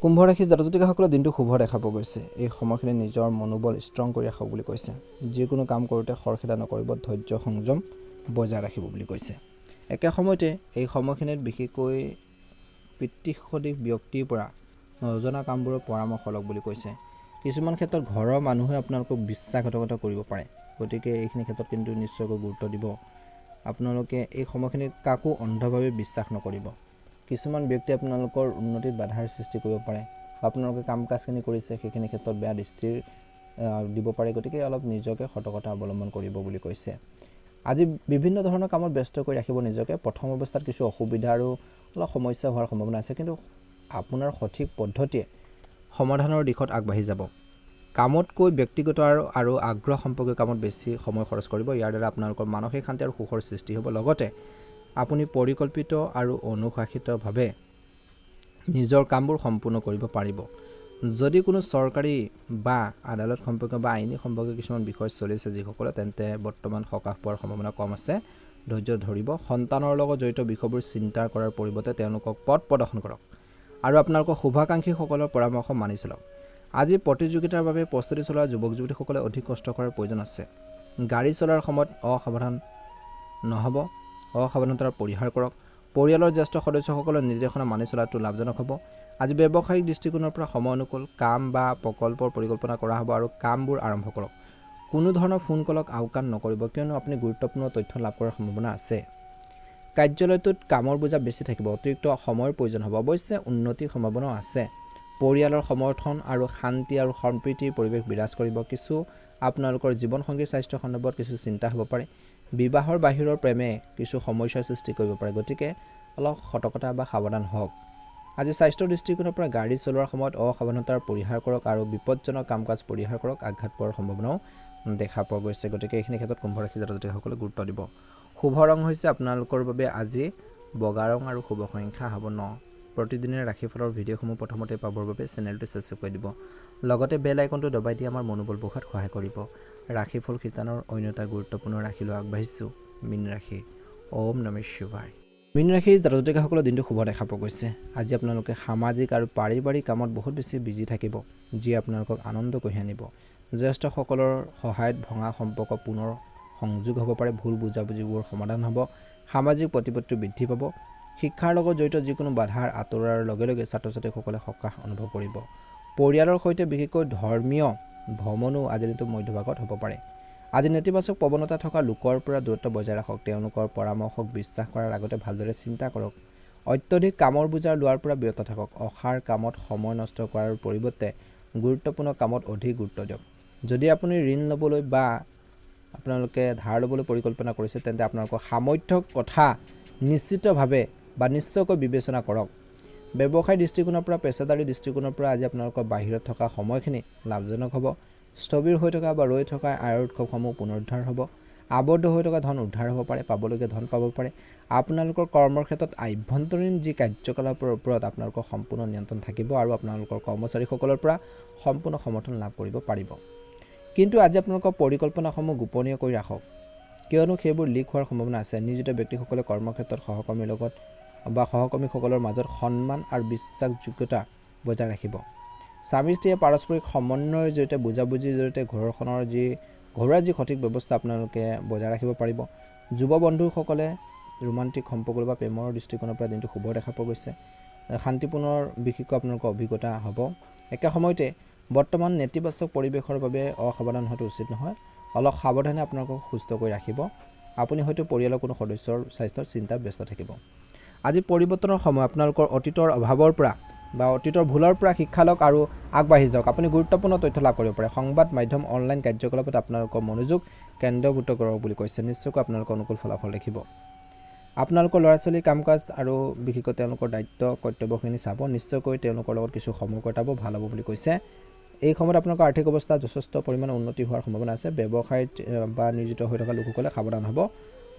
কুম্ভ ৰাশিৰ জাতক জাতিকাসকলৰ দিনটো শুভ দেখা পোৱা গৈছে। এই সময়খিনি নিজৰ মনোবল ষ্ট্ৰং কৰি ৰাখক বুলি কৈছে। যিকোনো কাম কৰোঁতে খৰখেদা নকৰিব, ধৈৰ্য সংযম বজাই ৰাখিব বুলি কৈছে। একে সময়তে এই সময়খিনিত বিশেষকৈ পিতৃসদৃশ ব্যক্তিৰ পৰা নজনা কামবোৰৰ পৰামৰ্শ লওক বুলি কৈছে। কিছুমান ক্ষেত্ৰত ঘৰৰ মানুহে আপোনালোকক বিশ্বাসঘাতকতা কৰিব পাৰে। গতিকে এইখিনি ক্ষেত্ৰত কিন্তু নিশ্চয়কৈ গুৰুত্ব দিব। আপোনালোকে এই সময়খিনিত কাকো অন্ধভাৱে বিশ্বাস নকৰিব। কিছুমান ব্যক্তি আপোনালোকৰ উন্নতিত বাধাৰ সৃষ্টি কৰিব পাৰে। আপোনালোকে কাম কাজখিনি কৰিছে সেইখিনি ক্ষেত্ৰত বেয়া দৃষ্টিৰ দিব পাৰে। গতিকে অলপ নিজকে সতৰ্কতা অৱলম্বন কৰিব বুলি কৈছে। আজি বিভিন্ন ধৰণৰ কামত ব্যস্ত কৰি ৰাখিব নিজকে। প্ৰথম অৱস্থাত কিছু অসুবিধা আৰু অলপ সমস্যা হোৱাৰ সম্ভাৱনা আছে, কিন্তু আপোনাৰ সঠিক পদ্ধতিয়ে সমাধানৰ দিশত আগবাঢ়ি যাব। কামতকৈ ব্যক্তিগত আৰু আগ্ৰহ সম্পৰ্কীয় কামত বেছি সময় খৰচ কৰিব। ইয়াৰ দ্বাৰা আপোনালোকৰ মানসিক শান্তি আৰু সুখৰ সৃষ্টি হ'ব। লগতে আপুনি পৰিকল্পিত আৰু অনুশাসিতভাৱে নিজৰ কামবোৰ সম্পূৰ্ণ কৰিব পাৰিব। যদি কোনো চৰকাৰী বা আদালত সম্পৰ্কীয় বা আইনী সম্পৰ্কীয় কিছুমান বিষয় চলিছে যিসকলে, তেন্তে বৰ্তমান সকাহ পোৱাৰ সম্ভাৱনা কম আছে। ধৈৰ্য ধৰিব। সন্তানৰ লগত জড়িত বিষয়বোৰ চিন্তা কৰাৰ পৰিৱৰ্তে তেওঁলোকক পথ প্ৰদৰ্শন কৰক আৰু আপোনালোকৰ শুভাকাংক্ষীসকলৰ পৰামৰ্শ মানি চলক। আজি প্ৰতিযোগিতাৰ বাবে প্ৰস্তুতি চলোৱা যুৱক যুৱতীসকলে অধিক কষ্ট কৰাৰ প্ৰয়োজন আছে। গাড়ী চলোৱাৰ সময়ত অসাৱধান নহ'ব। অসাৱধানতাৰ পৰিহাৰ কৰক। পৰিয়ালৰ জ্যেষ্ঠ সদস্যসকলৰ নিৰ্দেশনা মানি চলাটো লাভজনক হ'ব। আজি ব্যৱসায়িক দৃষ্টিকোণৰ পৰা সময় অনুকূল কাম বা প্ৰকল্পৰ পৰিকল্পনা কৰা হ'ব আৰু কামবোৰ আৰম্ভ কৰক। কোনো ধৰণৰ ফোন কলক আওকাণ নকৰিব, কিয়নো আপুনি গুৰুত্বপূৰ্ণ তথ্য লাভ কৰাৰ সম্ভাৱনা আছে। কাৰ্যালয়টোত কামৰ বোজা বেছি থাকিব। অতিৰিক্ত সময়ৰ প্ৰয়োজন হ'ব। অৱশ্যে উন্নতিৰ সম্ভাৱনাও আছে। পৰিয়ালৰ সমৰ্থন আৰু শান্তি আৰু সম্প্ৰীতিৰ পৰিৱেশ বিৰাজ কৰিব। কিছু আপোনালোকৰ জীৱনসংগীৰ স্বাস্থ্য সন্দৰ্ভত কিছু চিন্তা হ'ব পাৰে। বিবাহৰ বাহিৰৰ প্ৰেমে কিছু সমস্যাৰ সৃষ্টি কৰিব পাৰে। গতিকে অলপ সতৰ্কতা বা সাৱধান হওক। আজি স্বাস্থ্যৰ দৃষ্টিকোণৰ পৰা গাড়ী চলোৱাৰ সময়ত অসাৱধানতাৰ পৰিহাৰ কৰক আৰু বিপদজনক কাম কাজ পৰিহাৰ কৰক। আঘাত পোৱাৰ সম্ভাৱনাও দেখা পোৱা গৈছে। গতিকে এইখিনি ক্ষেত্ৰত কুম্ভ ৰাশিৰ জাতক জাতিকাসকলে গুৰুত্ব দিব। শুভ ৰং হৈছে আপোনালোকৰ বাবে আজি বগা ৰং আৰু শুভ সংখ্যা হ'ব 9। প্ৰতিদিনে ৰাশিফলৰ ভিডিঅ'সমূহ প্ৰথমতে পাবৰ বাবে চেনেলটো ছাবস্ক্ৰাইব কৰি দিব। লগতে বেল আইকনটো দবাই দি আমাৰ মনোবল বঢ়োৱাত সহায় কৰিব। ৰাশিফল শিতানৰ অন্য এটা গুৰুত্বপূৰ্ণ ৰাশিলৈ আগবাঢ়িছোঁ, মীন ৰাশি। ওম নমঃ শিৱায়। মীন ৰাশিৰ জাতক-জাতিকাসকলৰ দিনটো শুভ দেখা পোৱা গৈছে। আজি আপোনালোকে সামাজিক আৰু পাৰিবাৰিক কামত বহুত বেছি বিজি থাকিব, যিয়ে আপোনালোকক আনন্দ কঢ়িয়াই আনিব। জ্যেষ্ঠসকলৰ সহায়ত ভঙা সম্পৰ্ক পুনৰ সংযোগ হ'ব পাৰে, ভুল বুজাবুজিবোৰ সমাধান হ'ব, সামাজিক প্ৰতিপত্তি বৃদ্ধি পাব। শিক্ষাৰ লগত জড়িত যিকোনো বাধাৰ আঁতৰাৰ লগে লগে ছাত্ৰ ছাত্ৰীসকলে সকাহ অনুভৱ কৰিব। পৰিয়ালৰ সৈতে বিশেষকৈ ধৰ্মীয় ভ্ৰমণো আজিৰ দিনটো মধ্যভাগত হ'ব পাৰে। আজি নেতিবাচক প্ৰৱণতা থকা লোকৰ পৰা দূৰত্ব বজাই ৰাখক। তেওঁলোকৰ পৰামৰ্শক বিশ্বাস কৰাৰ আগতে ভালদৰে চিন্তা কৰক। অত্যধিক কামৰ বোজাৰ লোৱাৰ পৰা বিৰত থাকক। অসাৰ কামত সময় নষ্ট কৰাৰ পৰিৱৰ্তে গুৰুত্বপূৰ্ণ কামত অধিক গুৰুত্ব দিয়ক। যদি আপুনি ঋণ ল'বলৈ বা আপোনালোকে ধাৰ ল'বলৈ পৰিকল্পনা কৰিছে, তেন্তে আপোনালোকৰ সামৰ্থ্যৰ কথা নিশ্চিতভাৱে বা নিশ্চয়কৈ বিবেচনা কৰক। ব্যৱসায় দৃষ্টিকোণৰ পৰা, পেছাদাৰী দৃষ্টিকোণৰ পৰা আজি আপোনালোকৰ বাহিৰত থকা সময়খিনি লাভজনক হ'ব। স্থবিৰ হৈ থকা বা ৰৈ থকা আয়ৰ উৎসৱসমূহ পুনৰুদ্ধাৰ হ'ব। আবদ্ধ হৈ থকা ধন উদ্ধাৰ হ'ব পাৰে, পাবলগীয়া ধন পাব পাৰে। আপোনালোকৰ কৰ্মৰ ক্ষেত্ৰত আভ্যন্তৰীণ যি কাৰ্যকলাপৰ ওপৰত আপোনালোকৰ সম্পূৰ্ণ নিয়ন্ত্ৰণ থাকিব আৰু আপোনালোকৰ কৰ্মচাৰীসকলৰ পৰা সম্পূৰ্ণ সমৰ্থন লাভ কৰিব পাৰিব। কিন্তু আজি আপোনালোকৰ পৰিকল্পনাসমূহ গোপনীয় কৰি ৰাখক, কিয়নো সেইবোৰ লিক হোৱাৰ সম্ভাৱনা আছে। নিয়োজিত ব্যক্তিসকলে কৰ্মক্ষেত্ৰত সহকৰ্মীৰ লগত বা সহকৰ্মীসকলৰ মাজত সন্মান আৰু বিশ্বাসযোগ্যতা বজাই ৰাখিব। স্বামী স্ত্ৰীয়ে পাৰস্পৰিক সমন্বয়ৰ জৰিয়তে, বুজাবুজিৰ জৰিয়তে ঘৰুৱা যি সঠিক ব্যৱস্থা আপোনালোকে বজাই ৰাখিব পাৰিব। যুৱ বন্ধুসকলে ৰোমান্টিক সম্পৰ্ক বা প্ৰেমৰ দৃষ্টিকোণৰ পৰা দিনটো শুভ দেখা পোৱা গৈছে। শান্তিপূৰ্ণৰ বিশেষকৈ আপোনালোকৰ অভিজ্ঞতা হ'ব। একে সময়তে বৰ্তমান নেতিবাচক পৰিৱেশৰ বাবে অসাৱধান হোৱাটো উচিত নহয়। অলপ সাৱধানে আপোনালোকক সুস্থ কৰি ৰাখিব। আপুনি হয়তো পৰিয়ালৰ কোনো সদস্যৰ স্বাস্থ্যৰ চিন্তাত ব্যস্ত থাকিব। আজি পৰিৱৰ্তনৰ সময়। আপোনালোকৰ অতীতৰ অভাৱৰ পৰা বা অতীতৰ ভুলৰ পৰা শিক্ষা লওক আৰু আগবাঢ়ি যাওক। আপুনি গুৰুত্বপূৰ্ণ তথ্য লাভ কৰিব পাৰে। সংবাদ মাধ্যম, অনলাইন কাৰ্যকলাপত আপোনালোকৰ মনোযোগ কেন্দ্ৰীভূত কৰক বুলি কৈছে। নিশ্চয়কৈ আপোনালোকৰ অনুকূল ফলাফল দেখিব। আপোনালোকৰ ল'ৰা ছোৱালীৰ কাম কাজ আৰু বিশেষকৈ তেওঁলোকৰ দায়িত্ব কৰ্তব্যখিনি চাব। নিশ্চয়কৈ তেওঁলোকৰ লগত কিছু সময় কটাব, ভাল হ'ব বুলি কৈছে। এই সময়ত আপোনালোকৰ আৰ্থিক অৱস্থা যথেষ্ট পৰিমাণে উন্নতি হোৱাৰ সম্ভাৱনা আছে। ব্যৱসায়ত বা নিয়োজিত হৈ থকা লোকসকলে সাৱধান হ'ব,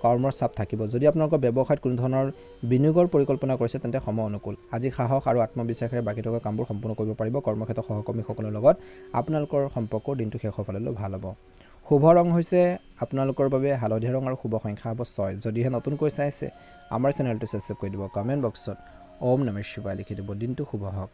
কৰ্মৰ চাপ থাকিব। যদি আপোনালোকৰ ব্যৱসায়ত কোনো ধৰণৰ বিনিয়োগৰ পৰিকল্পনা কৰিছে, তেন্তে সময় অনুকূল। আজি সাহস আৰু আত্মবিশ্বাসেৰে বাকী থকা কামবোৰ সম্পূৰ্ণ কৰিব পাৰিব। কৰ্মক্ষেত্ৰৰ সহকৰ্মীসকলৰ লগত আপোনালোকৰ সম্পৰ্ক দিনটো শেষৰ ফাললৈ ভাল হ'ব। শুভ ৰং হৈছে আপোনালোকৰ বাবে হালধীয়া ৰং আৰু শুভ সংখ্যা হ'ব 6। যদিহে নতুনকৈ চাইছে, আমাৰ চেনেলটো ছাবস্ক্ৰাইব কৰি দিব। কমেণ্ট বক্সত ওম নমঃ শিৱায় লিখি দিব। দিনটো শুভ হওক।